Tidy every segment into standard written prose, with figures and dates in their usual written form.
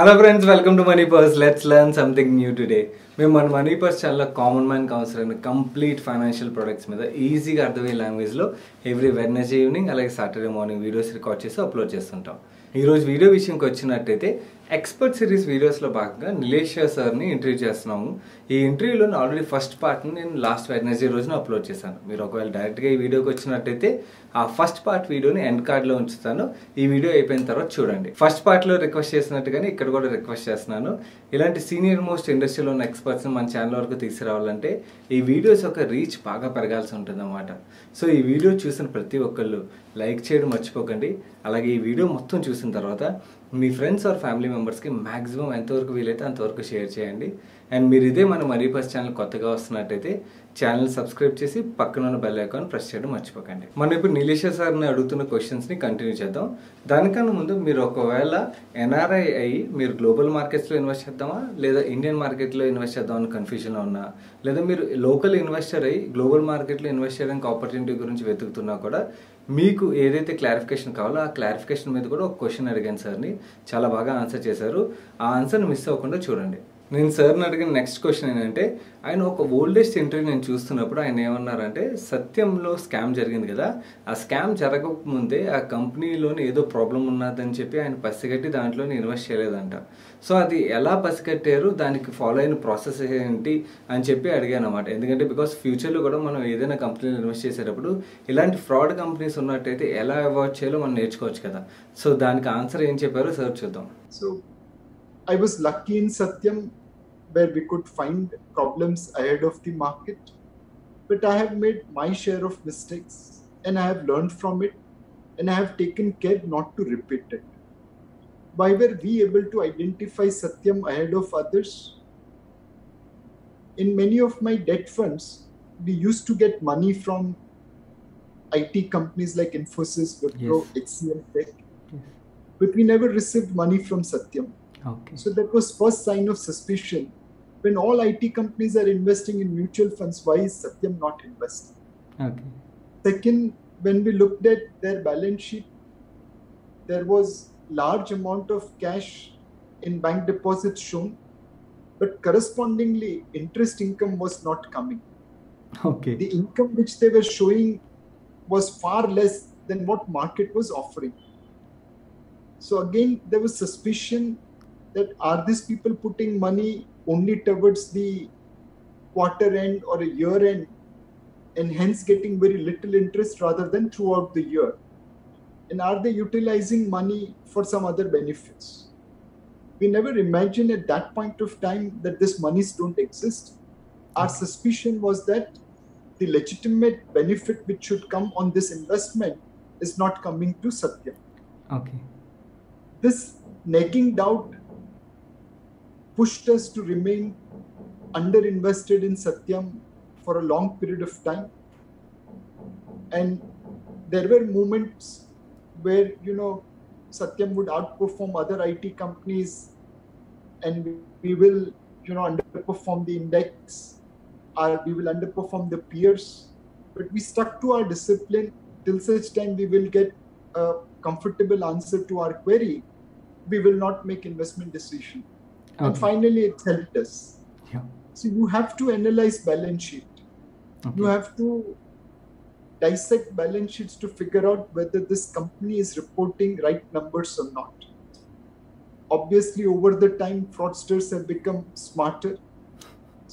Hello friends, welcome to Money Purse. Let's learn something new today. మేము మన money purse ఛానల్లో common man counsellor complete financial products మీద ఈజీగా అర్థమయ్యే లాంగ్వేజ్లో ఎవ్రీ వెడ్నెస్డే ఈవినింగ్ అలాగే సాటర్డే మార్నింగ్ వీడియోస్ రికార్డ్ చేసి అప్లోడ్ చేస్తుంటాం. ఈరోజు వీడియో విషయంకి వచ్చినట్టయితే ఎక్స్పర్ట్ సిరీస్ వీడియోస్లో భాగంగా నిలేష్ షా సార్ని ఇంటర్వ్యూ చేస్తున్నాము. ఈ ఇంటర్వ్యూలో ఆల్రెడీ ఫస్ట్ పార్ట్ని నేను లాస్ట్ వెడ్నెస్డే రోజున అప్లోడ్ చేశాను. మీరు ఒకవేళ డైరెక్ట్గా ఈ వీడియోకి వచ్చినట్టయితే ఆ ఫస్ట్ పార్ట్ వీడియోని ఎండ్ కార్డ్లో ఉంచుతాను. ఈ వీడియో అయిపోయిన తర్వాత చూడండి. ఫస్ట్ పార్ట్లో రిక్వెస్ట్ చేసినట్టుగానే ఇక్కడ కూడా రిక్వెస్ట్ చేస్తున్నాను. ఇలాంటి సీనియర్ మోస్ట్ ఇండస్ట్రీలో ఉన్న ఎక్స్పర్ట్స్ని మన ఛానల్ వరకు తీసుకురావాలంటే ఈ వీడియోస్ యొక్క రీచ్ బాగా పెరగాల్సి ఉంటుంది అన్నమాట. సో ఈ వీడియో చూసిన ప్రతి ఒక్కళ్ళు లైక్ చేయడం మర్చిపోకండి. అలాగే ఈ వీడియో మొత్తం చూసిన తర్వాత మీ ఫ్రెండ్స్ ఆర్ ఫ్యామిలీ మెంబర్స్కి మ్యాక్సిమం ఎంతవరకు వీలైతే అంతవరకు షేర్ చేయండి. అండ్ మీరు ఇదే మన మనీ పర్స్ ఛానల్ కొత్తగా వస్తున్నట్టయితే ఛానల్ సబ్స్క్రైబ్ చేసి పక్కన ఉన్న బెల్ ఐకాన్ ప్రెస్ చేయడం మర్చిపోకండి. మనం ఇప్పుడు నిలేష్ సార్ని అడుగుతున్న క్వశ్చన్స్ని కంటిన్యూ చేద్దాం. దానికన్నా ముందు మీరు ఒకవేళ ఎన్ఆర్ఐ అయ్యి మీరు గ్లోబల్ మార్కెట్స్లో ఇన్వెస్ట్ చేద్దామా లేదా ఇండియన్ మార్కెట్లో ఇన్వెస్ట్ చేద్దామని కన్ఫ్యూజన్లో ఉన్నా, లేదా మీరు లోకల్ ఇన్వెస్టర్ అయ్యి గ్లోబల్ మార్కెట్లో ఇన్వెస్ట్ చేయడానికి ఆపర్చునిటీ గురించి వెతుకుతున్నా కూడా మీకు ఏదైతే క్లారిఫికేషన్ కావాలో ఆ క్లారిఫికేషన్ మీద కూడా ఒక క్వశ్చన్ అడిగాను సార్ని. చాలా బాగా ఆన్సర్ చేశారు. ఆ ఆన్సర్ని మిస్ అవ్వకుండా చూడండి. నేను సార్ని అడిగిన నెక్స్ట్ క్వశ్చన్ ఏంటంటే, ఆయన ఒక ఓల్డెస్ట్ ఇంటర్వ్యూ నేను చూస్తున్నప్పుడు ఆయన ఏమన్నారంటే, సత్యంలో స్కామ్ జరిగింది కదా, ఆ స్కామ్ జరగకముందే ఆ కంపెనీలోని ఏదో ప్రాబ్లం ఉన్నదని చెప్పి ఆయన పసిగట్టి దాంట్లోనే ఇన్వెస్ట్ చేయలేదంట. సో అది ఎలా పసిగట్టారు, దానికి ఫాలో అయిన ప్రాసెస్ ఏంటి అని చెప్పి అడిగాను అనమాట. ఎందుకంటే బికాస్ ఫ్యూచర్లో కూడా మనం ఏదైనా కంపెనీలో ఇన్వెస్ట్ చేసేటప్పుడు ఇలాంటి ఫ్రాడ్ కంపెనీస్ ఉన్నట్టయితే ఎలా అవాయిడ్ చేయాలో మనం నేర్చుకోవచ్చు కదా. సో దానికి ఆన్సర్ ఏం చెప్పారో సార్ చూద్దాం. So I was lucky in Satyam where we could find problems ahead of the market, but I have made my share of mistakes and I have learned from it and I have taken care not to repeat it. Why were we able to identify Satyam ahead of others? In many of my debt funds, we used to get money from IT companies like Infosys, Wipro, HCL Tech, but we never received money from Satyam. Okay. So that was first sign of suspicion. When all IT companies are investing in mutual funds, why is Satyam not investing? Okay. Second, when we looked at their balance sheet, there was large amount of cash in bank deposits shown, but correspondingly interest income was not coming. Okay. The income which they were showing was far less than what market was offering. So again, there was suspicion that are these people putting money only towards the quarter end or a year end and hence getting very little interest rather than throughout the year? And are they utilizing money for some other benefits? We never imagined at that point of time that these monies don't exist. Our suspicion was that the legitimate benefit which should come on this investment is not coming to Satyam. Okay. This nagging doubt pushed us to remain underinvested in Satyam for a long period of time. And there were moments where, Satyam would outperform other IT companies and we will, underperform the index, or we will underperform the peers. But we stuck to our discipline till such time we will get a comfortable answer to our query. We will not make investment decision. Okay. And finally it helped us. Yeah. So you have to analyze balance sheet. Okay. You have to dissect balance sheets to figure out whether this company is reporting right numbers or not. Obviously over the time fraudsters have become smarter.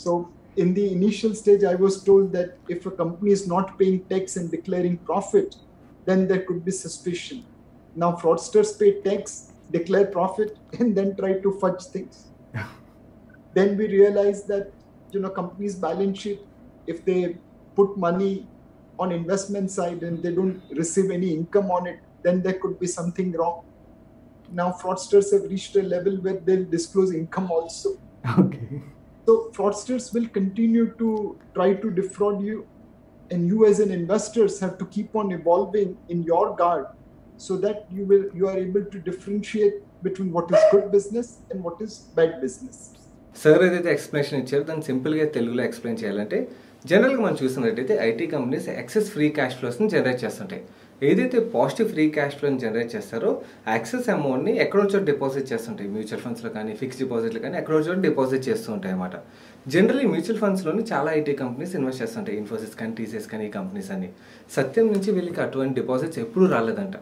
So in the initial stage I was told that if a company is not paying tax and declaring profit, then there could be suspicion. Now fraudsters pay tax, declare profit, and then try to fudge things. Then we realized that companies' balance sheet, if they put money on investment side and they don't receive any income on it, then there could be something wrong. Now fraudsters have reached a level where they'll disclose income also. Okay. So fraudsters will continue to try to defraud you, and you as an investors have to keep on evolving in your guard so that you are able to differentiate between what is good business and what is bad business. Sir ఏదైతే explanation ఇచ్చారో దాన్ని సింపుల్గా తెలుగులో explain చేయాలంటే, జనరల్గా మనం చూసినట్టయితే IT companies excess free cash ఫ్లోస్ని జనరేట్ చేస్తుంటాయి. ఏదైతే పాజిటివ్ ఫ్రీ క్యాష్ ఫ్లోని జనరేట్ చేస్తారో యాక్సెస్ అమౌంట్ని ఎక్కడో చోట డిపాజిట్ చేస్తుంటాయి. మ్యూచువల్ ఫండ్స్లో కానీ ఫిక్స్డ్ డిపాజిట్లు కానీ ఎక్కడో చోట డిపాజిట్ చేస్తూ ఉంటాయి అన్నమాట. జనరల్లీ మ్యూచువల్ ఫండ్స్లోని చాలా ఐటీ కంపెనీస్ ఇన్వెస్ట్ చేస్తుంటాయి. ఇన్ఫోసిస్ కానీ టీసీఎస్ కానీ ఈ కంపెనీస్ అని. సత్యం నుంచి వీళ్ళకి అటువంటి డిపాజిట్స్ ఎప్పుడూ రాలేదంట.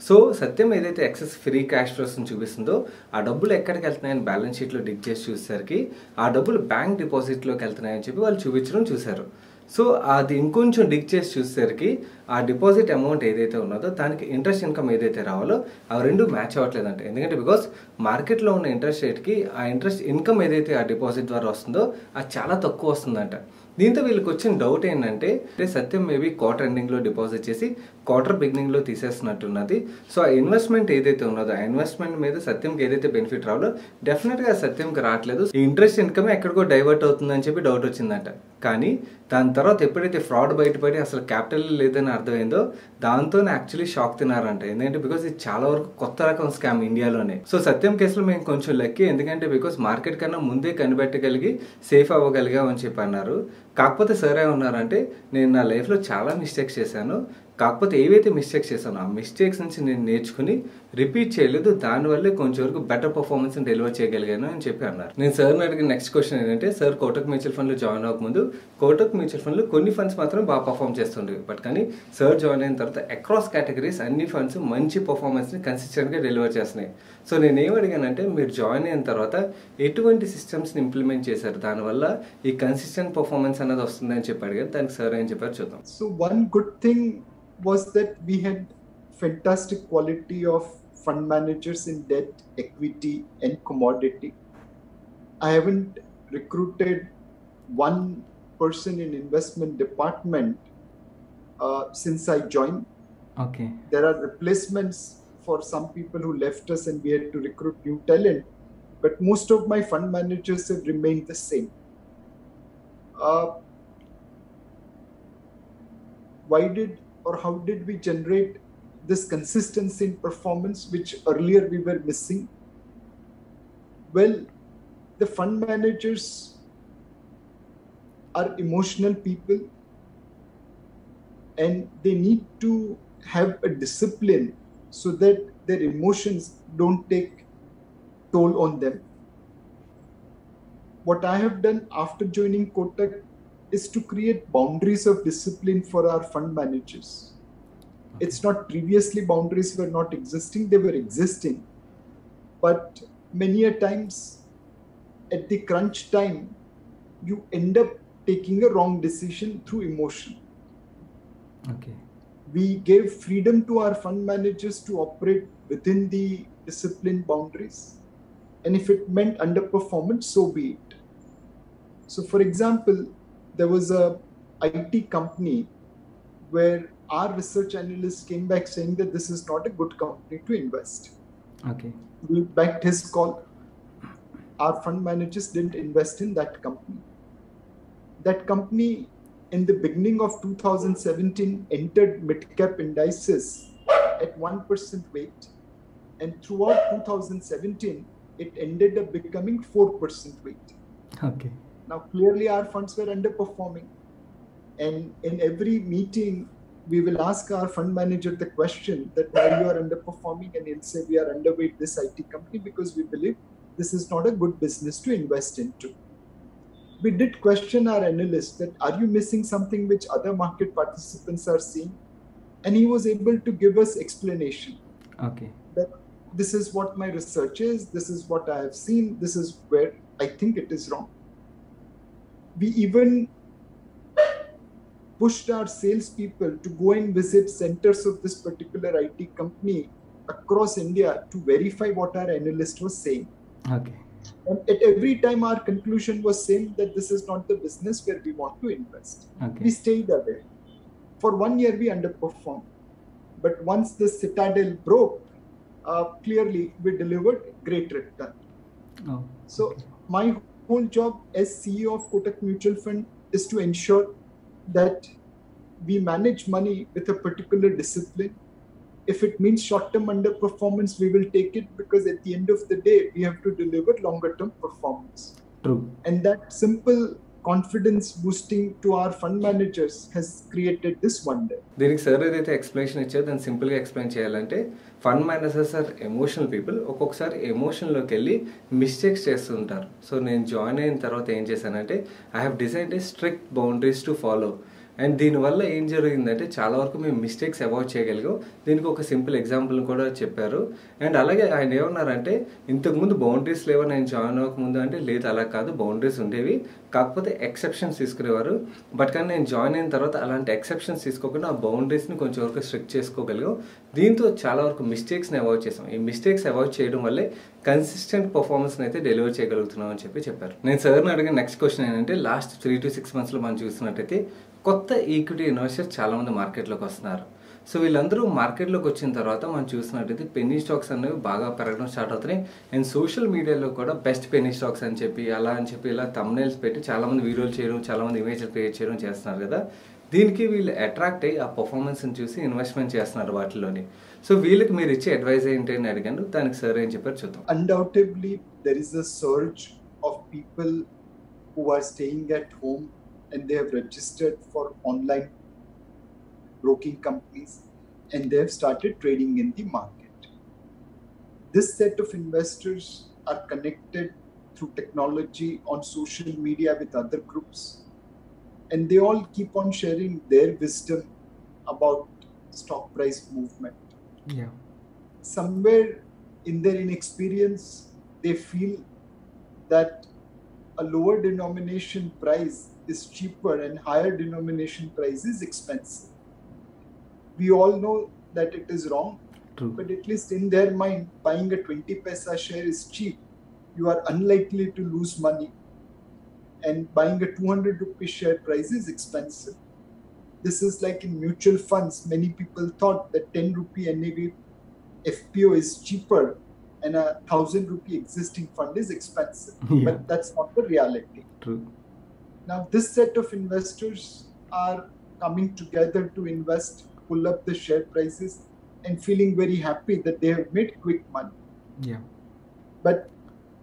సో సత్యం ఏదైతే ఎక్సెస్ ఫ్రీ క్యాష్ ఫ్లోస్ని చూపిస్తుందో ఆ డబ్బులు ఎక్కడికి వెళ్తున్నాయని బ్యాలెన్స్ షీట్లో డిక్ చేసి చూసేసరికి ఆ డబ్బులు బ్యాంక్ డిపాజిట్లోకి వెళ్తున్నాయని చెప్పి వాళ్ళు చూపించడం చూశారు. సో అది ఇంకొంచెం డిక్ చేసి చూసేసరికి ఆ డిపాజిట్ అమౌంట్ ఏదైతే ఉన్నదో దానికి ఇంట్రెస్ట్ ఇన్కమ్ ఏదైతే రావాలో అవి రెండు మ్యాచ్ అవ్వట్లేదంట. ఎందుకంటే బికాస్ మార్కెట్లో ఉన్న ఇంట్రెస్ట్ రేట్కి ఆ ఇంట్రెస్ట్ ఇన్కమ్ ఏదైతే ఆ డిపాజిట్ ద్వారా వస్తుందో అది చాలా తక్కువ వస్తుందంట. దీంతో వీళ్ళకి వచ్చిన డౌట్ ఏంటంటే సత్యం మేబీ క్వార్టర్ ఎండింగ్లో డిపాజిట్ చేసి క్వార్టర్ బిగినింగ్లో తీసేస్తున్నట్టున్నది. సో ఆ ఇన్వెస్ట్మెంట్ ఏదైతే ఉన్నదో ఆ ఇన్వెస్ట్మెంట్ మీద సత్యంకి ఏదైతే బెనిఫిట్ రావాలో డెఫినెట్గా సత్యంకి రావట్లేదు. ఈ ఇంట్రెస్ట్ ఇన్కమ్ ఎక్కడికో డైవర్ట్ అవుతుందని చెప్పి డౌట్ వచ్చిందంట. కానీ దాని తర్వాత ఎప్పుడైతే ఫ్రాడ్ బయటపడి అసలు క్యాపిటల్ లేదని అర్థమైందో దాంతో యాక్చువల్లీ షాక్ తిన్నారంట. ఎందుకంటే బికాస్ ఇది చాలా వరకు కొత్త రకం స్కామ్ ఇండియాలోనే. సో సత్యం కేసులో మేము కొంచెం లక్కీ, ఎందుకంటే బికాస్ మార్కెట్ కన్నా ముందే కనిపెట్టగలిగి సేఫ్ అవ్వగలిగామని చెప్పి అన్నారు. కాకపోతే సరే ఉన్నారంటే నేను నా లైఫ్లో చాలా మిస్టేక్స్ చేశాను, కాకపోతే ఏవైతే మిస్టేక్స్ చేశానో ఆ మిస్టేక్స్ నుంచి నేను నేర్చుకుని రిపీట్ చేయలేదు, దానివల్లే కొంచెం వరకు బెటర్ పర్ఫార్మెన్స్ డెలివర్ చేయగలిగాను అని చెప్పి అన్నారు. నేను సార్ని అడిగిన నెక్స్ట్ క్వశ్చన్ ఏంటంటే, సార్ కోటక్ మ్యూచువల్ ఫండ్లో జాయిన్ అవ్వకముందు కోటక్ మ్యూచువల్ ఫండ్లో కొన్ని ఫండ్స్ మాత్రం బాగా పర్ఫామ్ చేస్తుండేవి, బట్ కానీ సార్ జాయిన్ అయిన తర్వాత అక్రాస్ కేటగిరీస్ అన్ని ఫండ్స్ మంచి పర్ఫార్మెన్స్ని కన్సిస్టెంట్గా డెలివర్ చేస్తున్నాయి. సో నేను ఏం అడిగానంటే, మీరు జాయిన్ అయిన తర్వాత ఎటువంటి సిస్టమ్స్ని ఇంప్లిమెంట్ చేశారు, దానివల్ల ఈ కన్సిస్టెంట్ పర్ఫార్మెన్స్ అనేది వస్తుందని చెప్పి అడిగాను. దానికి సార్ ఏం చెప్పారు చూద్దాం. So one good thing was that we had fantastic quality of fund managers in debt, equity and commodity. I haven't recruited one person in investment department since I joined. Okay. There are replacements for some people who left us and we had to recruit new talent, but most of my fund managers have remained the same. Why did or how did we generate this consistency in performance which earlier we were missing? Well, the fund managers are emotional people and they need to have a discipline so that their emotions don't take toll on them. What I have done after joining Kotak is to create boundaries of discipline for our fund managers. It's not previously boundaries were not existing, they were existing. But many a times at the crunch time, you end up taking a wrong decision through emotion. Okay. We gave freedom to our fund managers to operate within the discipline boundaries. And if it meant underperformance, so be it. So for example, there was a IT company where our research analyst came back saying that this is not a good company to invest. Okay. We backed his call. Our fund managers didn't invest in that company. That company in the beginning of 2017 entered mid-cap indices at 1% weight, and throughout 2017 it ended up becoming 4% weight. Okay. Now, clearly our funds were underperforming. And in every meeting, we will ask our fund manager the question that why you are underperforming, and he'll say we are underweight this IT company because we believe this is not a good business to invest into. We did question our analyst that are you missing something which other market participants are seeing? And he was able to give us explanation. Okay. That this is what my research is, this is what I have seen, this is where I think it is wrong. We even pushed our salespeople to go and visit centers of this particular IT company across India to verify what our analyst was saying. Okay. And at every time our conclusion was same, that this is not the business where we want to invest. Okay. We stayed away. For 1 year we underperformed. But once the citadel broke, clearly we delivered great return. Oh. So my whole job as CEO of Kotak Mutual Fund is to ensure that we manage money with a particular discipline. If it means short-term underperformance, we will take it, because at the end of the day, we have to deliver longer-term performance. True. And that simple confidence boosting to our fund managers has created this wonder. దీనికి sir ఏదైతే explanation ఇచ్చారో దాన్ని సింపుల్గా explain చేయాలంటే fund managers are emotional people. ఒక్కొక్కసారి ఎమోషన్లోకి వెళ్ళి mistakes చేస్తుంటారు. సో నేను జాయిన్ అయిన తర్వాత ఏం చేశానంటే I have designed A strict boundaries to follow. And దీనివల్ల ఏం జరిగిందంటే చాలా వరకు మేము మిస్టేక్స్ అవాయిడ్ చేయగలిగాం. దీనికి ఒక సింపుల్ ఎగ్జాంపుల్ కూడా చెప్పారు. అండ్ అలాగే ఆయన ఏమన్నారంటే ఇంతకుముందు బౌండరీస్ లేవా నేను జాయిన్ అవ్వకముందు అంటే లేదు, అలా కాదు, బౌండరీస్ ఉండేవి, కాకపోతే ఎక్సెప్షన్స్ తీసుకునేవారు. బట్ కానీ నేను జాయిన్ అయిన తర్వాత అలాంటి ఎక్సెప్షన్స్ తీసుకోకుండా ఆ బౌండరీస్ని కొంచెం వరకు స్ట్రిక్ట్ చేసుకోగలిగాం. దీంతో చాలా వరకు మిస్టేక్స్ని అవాయిడ్ చేసాం. ఈ మిస్టేక్స్ అవాయిడ్ చేయడం వల్లే కన్సిస్టెంట్ పర్ఫార్మెన్స్ని అయితే డెలివర్ చేయగలుగుతున్నాం అని చెప్పారు. నేను సార్ని అడిగిన నెక్స్ట్ క్వశ్చన్ ఏంటంటే లాస్ట్ 3 to 6 monthsలో మనం చూస్తున్నట్టయితే కొత్త ఈక్విటీ ఇన్వెస్టర్స్ చాలామంది మార్కెట్లోకి వస్తున్నారు. సో వీళ్ళందరూ మార్కెట్లోకి వచ్చిన తర్వాత మనం చూసినట్టయితే పెన్నీ స్టాక్స్ అనేవి బాగా పెరగడం స్టార్ట్ అవుతున్నాయి. అండ్ సోషల్ మీడియాలో కూడా బెస్ట్ పెన్నీ స్టాక్స్ అని చెప్పి ఇలా థంబ్నెయిల్స్ పెట్టి చాలామంది వీడియోలు చేయడం, చాలామంది ఇమేజ్లు క్రియేట్ చేయడం చేస్తున్నారు కదా. దీనికి వీళ్ళు అట్రాక్ట్ అయ్యి ఆ పర్ఫార్మెన్స్ని చూసి ఇన్వెస్ట్మెంట్ చేస్తున్నారు వాటిలోని. సో వీళ్ళకి మీరు ఇచ్చే అడ్వైజ్ ఏంటి అని అడిగాను. దానికి సార్ ఏం చెప్పారు చూద్దాం. Undoubtedly, there is a surge of people who are staying at home and they have registered for online broking companies and they have started trading in the market. This set of investors are connected through technology on social media with other groups, and they all keep on sharing their wisdom about stock price movement. Yeah. Somewhere in their inexperience, they feel that a lower denomination price is cheaper and higher denomination price is expensive. We all know that it is wrong. True. But at least in their mind, buying a 20 paisa share is cheap. You are unlikely to lose money. And buying a 200 rupee share price is expensive. This is like in mutual funds. Many people thought that 10 rupee NAV FPO is cheaper and a 1,000 rupee existing fund is expensive. Yeah. But that's not the reality. True. Now, this set of investors are coming together to invest, pull up the share prices, and feeling very happy that they have made quick money. Yeah. But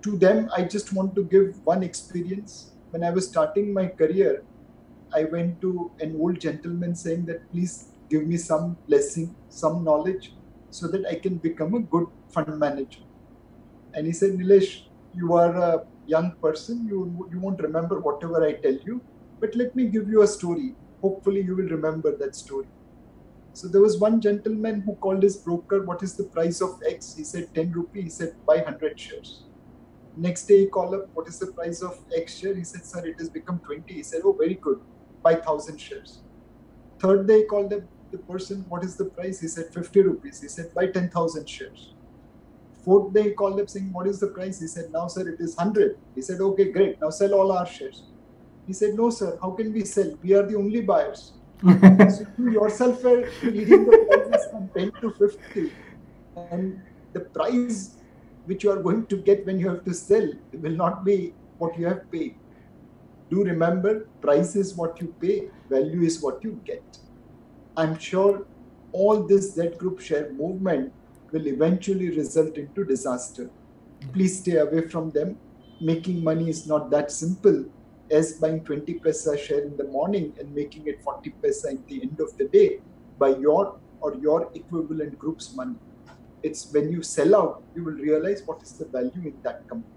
to them, I just want to give one experience. When I was starting my career, I went to an old gentleman saying that please give me some blessing, some knowledge, so that I can become a good fund manager. And he said, Nilesh, you are a young person, you won't remember whatever I tell you, but let me give you a story. Hopefully you will remember that story. So there was one gentleman who called his broker, what is the price of X? He said 10 rupee. He said buy 100 shares. Next day he called up, what is the price of X share? He said, sir, it has become 20. He said, oh, very good, buy 1,000 shares. Third day he called up the person, what is the price? He said 50 rupees. He said buy 10,000 shares. Fourth day he called up saying, what is the price? He said, now sir, it is 100. He said, okay, great, now sell all our shares. He said, no sir, how can we sell? We are the only buyers. So you yourself are leading the prices from 10 to 50. And the price which you are going to get when you have to sell will not be what you have paid. Do remember, price is what you pay, value is what you get. I'm sure all this Z group share movement will eventually result into disaster. Please stay away from them. Making money is not that simple as buying 20 paisa share in the morning and making it 40 paisa at the end of the day by your or your equivalent group's money. It's when you sell out, you will realize what is the value in that company.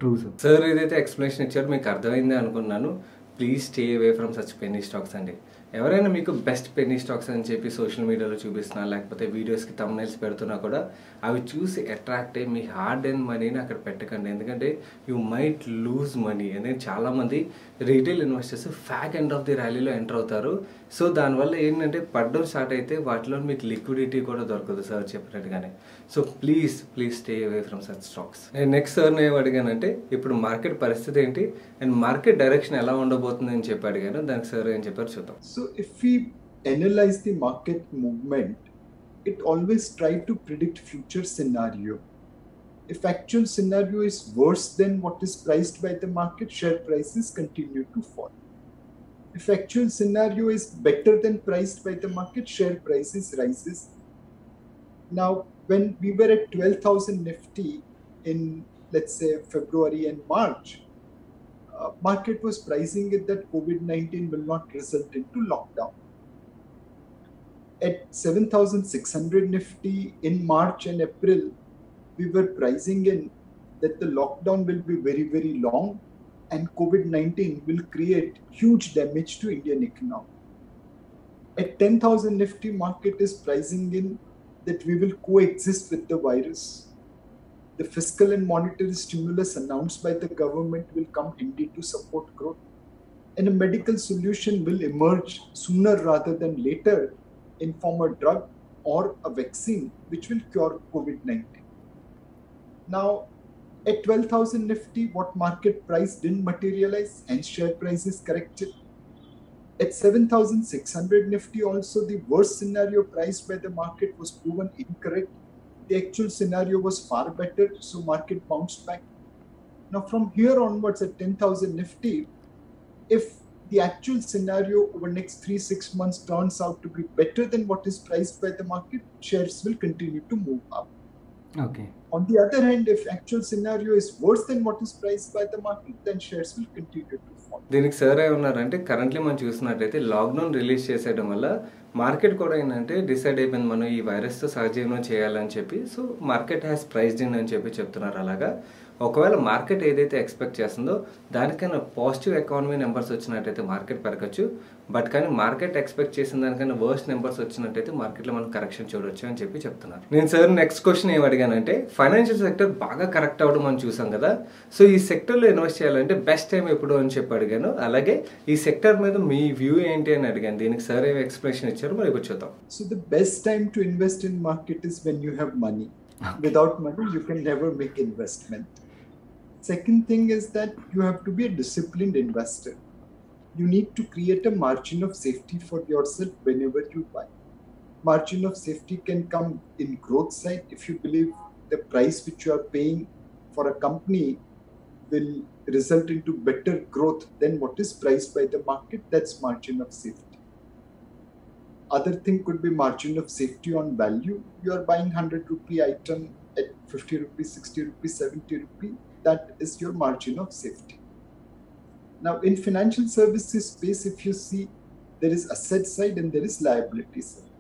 True sir. Sir ఏదైతే explanation ఇచ్చారో మీకు అర్థమైంది అనుకున్నాను. Please stay away from such Penney stocks అండి. ఎవరైనా మీకు best Penney stocks అని చెప్పి సోషల్ మీడియాలో చూపిస్తున్నా, లేకపోతే వీడియోస్కి థంబ్నెయిల్స్ పెడుతున్నా కూడా అవి చూసి అట్రాక్ట్ అయ్యి మీ హార్డ్ అండ్ మనీని అక్కడ పెట్టకండి. ఎందుకంటే యూ మైట్ లూజ్ మనీ. ఎందుకంటే చాలామంది retail investors fag end of the ర్యాలీలో ఎంటర్ అవుతారు. సో దానివల్ల ఏంటంటే పడ్డం స్టార్ట్ అయితే వాటిలో మీకు లిక్విడిటీ కూడా దొరకదు సార్ చెప్పినట్టుగానే. So please stay away from such stocks. నేను నెక్స్ట్ సార్ని ఏం అడిగానంటే ఇప్పుడు మార్కెట్ పరిస్థితి ఏంటి అండ్ మార్కెట్ డైరెక్షన్ ఎలా ఉండబోతుంది అని చెప్పి అడిగాను. దానికి సార్ ఏం చెప్పారు చూద్దాం. So if we analyze the market movement, it always tries to predict future scenario. If actual scenario is worse than what is priced by the market, share prices continue to fall. If actual scenario is better than priced by the market, share prices rises. Now, when we were at 12,000 Nifty in, let's say, February and March, market was pricing it that COVID-19 will not result into lockdown. At 7,600 Nifty in March and April, we were pricing in that the lockdown will be very, very long and COVID-19 will create huge damage to Indian economy. At 10,000 Nifty, market is pricing in that we will coexist with the virus. The fiscal and monetary stimulus announced by the government will come handy to support growth. And a medical solution will emerge sooner rather than later in form of a drug or a vaccine which will cure COVID-19. Now, at 12,000 Nifty, what market price didn't materialize and share price is corrected. At 7,600 Nifty also, the worst scenario priced by the market was proven incorrect. The actual scenario was far better, so market bounced back. Now from here onwards at 10,000 Nifty, if the actual scenario over next 3-6 months turns out to be better than what is priced by the market, shares will continue to move up. Okay. On the other hand, if actual scenario is worse than what is priced by the market, then shares will continue to fall. దీనికి sir ఏమన్నారంటే currently మనం చూసినట్టయితే lockdown release చేసేయడం వల్ల market కూడా ఏంటంటే decide అయిపోయింది మనం ఈ వైరస్తో సహజీవనం చేయాలని చెప్పి. So market has priced in అని చెప్పి చెప్తున్నారు. అలాగా ఒకవేళ మార్కెట్ ఏదైతే ఎక్స్పెక్ట్ చేస్తుందో దానికన్నా పాజిటివ్ ఎకానమీ నెంబర్స్ వచ్చినట్టయితే మార్కెట్ పెరగచ్చు. బట్ కానీ మార్కెట్ ఎక్స్పెక్ట్ చేసిన దానికన్నా వర్స్ట్ నెంబర్స్ వచ్చినట్టయితే మార్కెట్లో మనం కరెక్షన్ చూడొచ్చు అని చెప్పి చెప్తున్నారు. నేను సార్ నెక్స్ట్ క్వశ్చన్ ఏం అడిగానంటే ఫైనాన్షియల్ సెక్టర్ బాగా కరెక్ట్ అవ్వడం మనం చూసాం కదా. సో ఈ సెక్టర్లో ఇన్వెస్ట్ చేయాలంటే బెస్ట్ టైం ఎప్పుడు అని చెప్పి అడిగాను. అలాగే ఈ సెక్టర్ మీద మీ వ్యూ ఏంటి అని అడిగాను. దీనికి సార్ ఏమి ఎక్స్ప్లెనేషన్ ఇచ్చారు మరి ఇప్పుడు చూద్దాం. So the best time to invest in market is when you have money. Without money, you can never make investment. Second thing is that you have to be a disciplined investor. You need to create a margin of safety for yourself whenever you buy. Margin of safety can come in growth side. If you believe the price which you are paying for a company will result into better growth than what is priced by the market, that's margin of safety. Other thing could be margin of safety on value. You are buying 100 rupee item at 50 rupees, 60 rupees, 70 rupees. That is your margin of safety. Now in financial services space, if you see, there is asset side and there is liability side.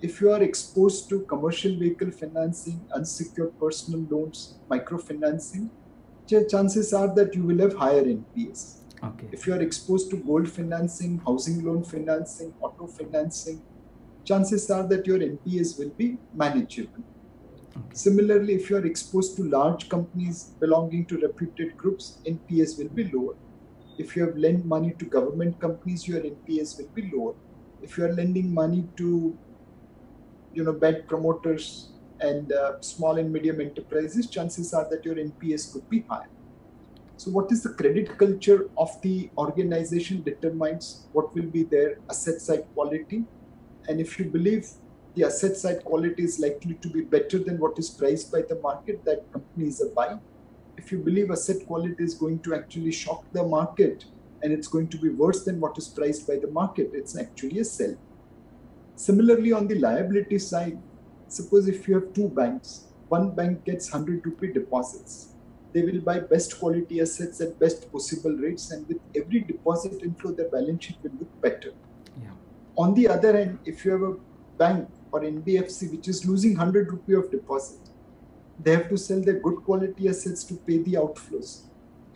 If you are exposed to commercial vehicle financing, unsecured personal loans, microfinancing, chances are that you will have higher NPAs. Okay. If you are exposed to gold financing, housing loan financing, auto financing, chances are that your NPAs will be manageable. Okay. Similarly, if you are exposed to large companies belonging to reputed groups, NPAs will be lower. If you have lent money to government companies, your NPAs will be lower. If you are lending money to, bad promoters and small and medium enterprises, chances are that your NPAs could be higher. So what is the credit culture of the organization determines what will be their asset side quality. And if you believe the asset side quality is likely to be better than what is priced by the market, that company is a buy. If you believe asset quality is going to actually shock the market and it's going to be worse than what is priced by the market, it's actually a sell. Similarly, on the liability side, suppose if you have two banks, one bank gets 100 rupee deposits. They will buy best quality assets at best possible rates, and with every deposit inflow, their balance sheet will look better. Yeah. On the other hand, if you have a bank or NBFC which is losing 100 rupee of deposit, they have to sell their good quality assets to pay the outflows.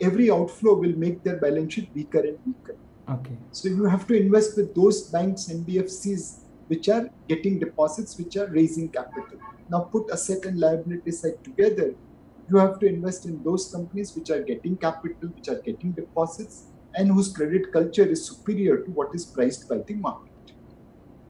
Every outflow will make their balance sheet weaker and weaker. Okay. So you have to invest with those banks, NBFCs, which are getting deposits, which are raising capital. Now put asset and liability side together. You have to invest in those companies which are getting capital, which are getting deposits, and whose credit culture is superior to what is priced by the market.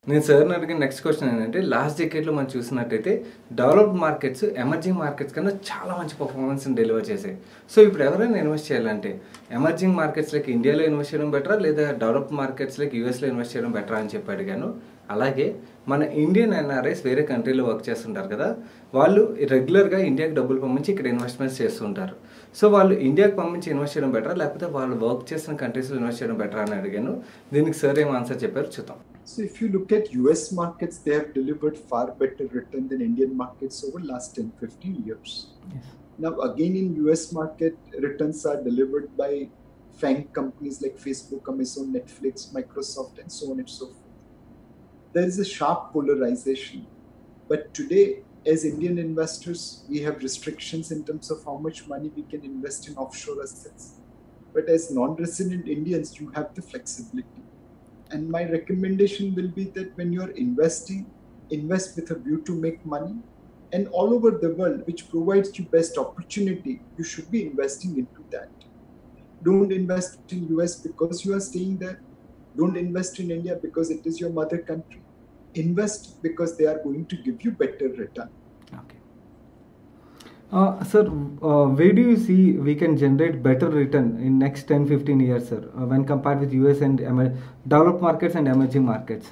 నేను సార్ని అడిగిన next question ఏంటంటే last డెకేడ్లో మనం చూసినట్టయితే developed markets emerging markets కన్నా చాలా మంచి పర్ఫార్మెన్స్ని deliver చేసాయి. సో ఇప్పుడు ఎవరైనా ఇన్వెస్ట్ చేయాలంటే ఎమర్జింగ్ మార్కెట్స్ లైక్ ఇండియాలో ఇన్వెస్ట్ చేయడం బెటరా లేదా డెవలప్డ్ మార్కెట్స్ లైక్ యూఎస్లో ఇన్వెస్ట్ చేయడం బెటరా అని చెప్పి అడిగాను. అలాగే మన ఇండియన్ ఎన్ఆర్ఐస్ వేరే కంట్రీలో వర్క్ చేస్తుంటారు కదా, వాళ్ళు రెగ్యులర్గా ఇండియాకి డబ్బులు పంపించి ఇక్కడ ఇన్వెస్ట్మెంట్స్ చేస్తుంటారు. సో వాళ్ళు ఇండియాకి పంపించి ఇన్వెస్ట్ చేయడం బెటరా లేకపోతే వాళ్ళు వర్క్ చేసిన కంట్రీస్లో ఇన్వెస్ట్ చేయడం బెటరా అని అడిగాను. దీనికి సార్ ఏం ఆన్సర్ చెప్పారు చూద్దాం. So if you look at US markets, they have delivered far better return than Indian markets over last 10-15 years. Yes. Now again in US market, returns are delivered by FANG companies like Facebook, Amazon, Netflix, Microsoft, and so on and so forth. There is a sharp polarization. But today, as Indian investors, we have restrictions in terms of how much money we can invest in offshore assets. But as non-resident Indians, you have the flexibility. And my recommendation will be that when you're investing, invest with a view to make money. And all over the world, which provides you best opportunity, you should be investing into that. Don't invest in US because you are staying there. Don't invest in India because it is your mother country. Invest because they are going to give you better return. Okay. Sir, where do you see we can generate better return in next 10-15 years, sir, when compared with US and developed markets and emerging markets?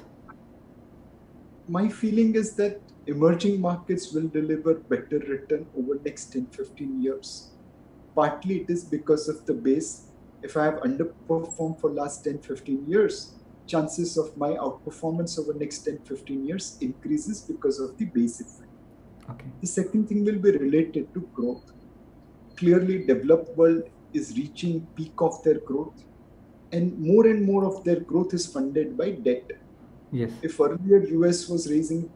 My feeling is that emerging markets will deliver better return over next 10-15 years. Partly it is because of the base. If I have underperformed for last 10-15 years, chances of my outperformance over next 10-15 years increases because of the base effect. Okay. The second thing will be related to growth. Clearly, developed world is reaching peak of their growth, and more of their growth is funded by debt. Yes. If earlier US was raising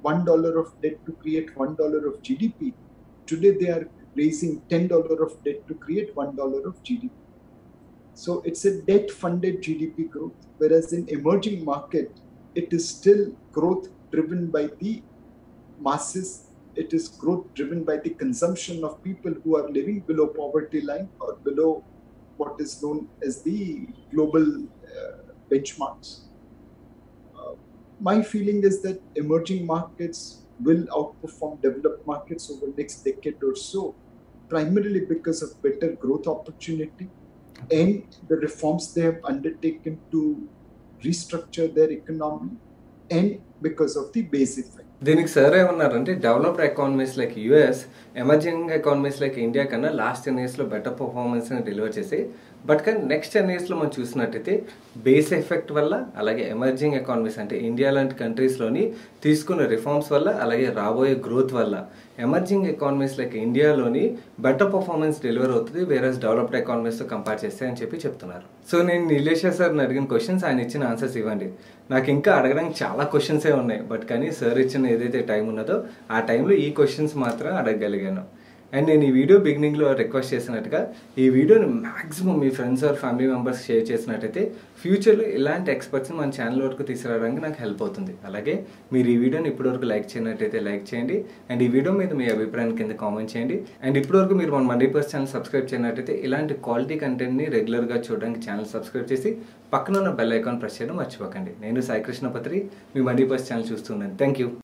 $1 of debt to create $1 of GDP, today they are raising $10 of debt to create $1 of GDP. So it's a debt-funded GDP growth, whereas in emerging market, it is still growth driven by the masses. It is growth driven by the consumption of people who are living below poverty line or below what is known as the global benchmarks. My feeling is that emerging markets will outperform developed markets over the next decade or so, primarily because of better growth opportunity and the reforms they have undertaken to restructure their economy, and because of the base effect. దీనికి sir ఏమన్నారంటే developed economies like US emerging economies like India కన్నా last 10 yearsలో better పర్ఫార్మెన్స్ని deliver చేసి but కానీ next 10 yearsలో మనం చూసినట్టయితే base effect వల్ల అలాగే emerging economies అంటే ఇండియా లాంటి కంట్రీస్లోని తీసుకున్న రిఫార్మ్స్ వల్ల అలాగే రాబోయే గ్రోత్ వల్ల ఎమర్జింగ్ ఎకానమీస్ లైక్ ఇండియాలోని బెటర్ పర్ఫార్మెన్స్ డెలివర్ అవుతుంది వేరస్ డెవలప్డ్ ఎకానమీస్తో కంపేర్ చేస్తే అని చెప్పి చెప్తున్నారు. సో నేను నీలేష్ సార్ని అడిగిన క్వశ్చన్స్ ఆయన ఇచ్చిన ఆన్సర్స్ ఇవ్వండి. నాకు ఇంకా అడగడానికి చాలా క్వశ్చన్సే ఉన్నాయి బట్ కానీ సార్ ఇచ్చిన ఏదైతే టైం ఉన్నదో ఆ టైంలో ఈ క్వశ్చన్స్ మాత్రం అడగగలిగాను. అండ్ నేను ఈ వీడియో బిగినింగ్లో రిక్వెస్ట్ చేసినట్టుగా ఈ వీడియోని మ్యాక్సిమం మీ friends or family members share చేసినట్టయితే ఫ్యూచర్లో ఇలాంటి ఎక్స్పర్ట్స్ని మన ఛానల్ వరకు తీసుకురావడానికి నాకు హెల్ప్ అవుతుంది. అలాగే మీరు ఈ వీడియోని ఇప్పటివరకు లైక్ చేయనట్టయితే లైక్ చేయండి అండ్ ఈ వీడియో మీద మీ అభిప్రాయం కింద కామెంట్ చేయండి. అండ్ ఇప్పటివరకు మీరు మన మనీ పర్స్ ఛానల్ సబ్స్క్రైబ్ చేయనట్టయితే ఇలాంటి క్వాలిటీ కంటెంట్ని రెగ్యులర్గా చూడడానికి ఛానల్ సబ్స్క్రైబ్ చేసి పక్కన ఉన్న బెల్ ఐకాన్ ప్రెస్ చేయడం మర్చిపోకండి. నేను సాయి కృష్ణ పత్రి, మీ మనీ పర్స్ ఛానల్ చూస్తున్నాను. Thank you.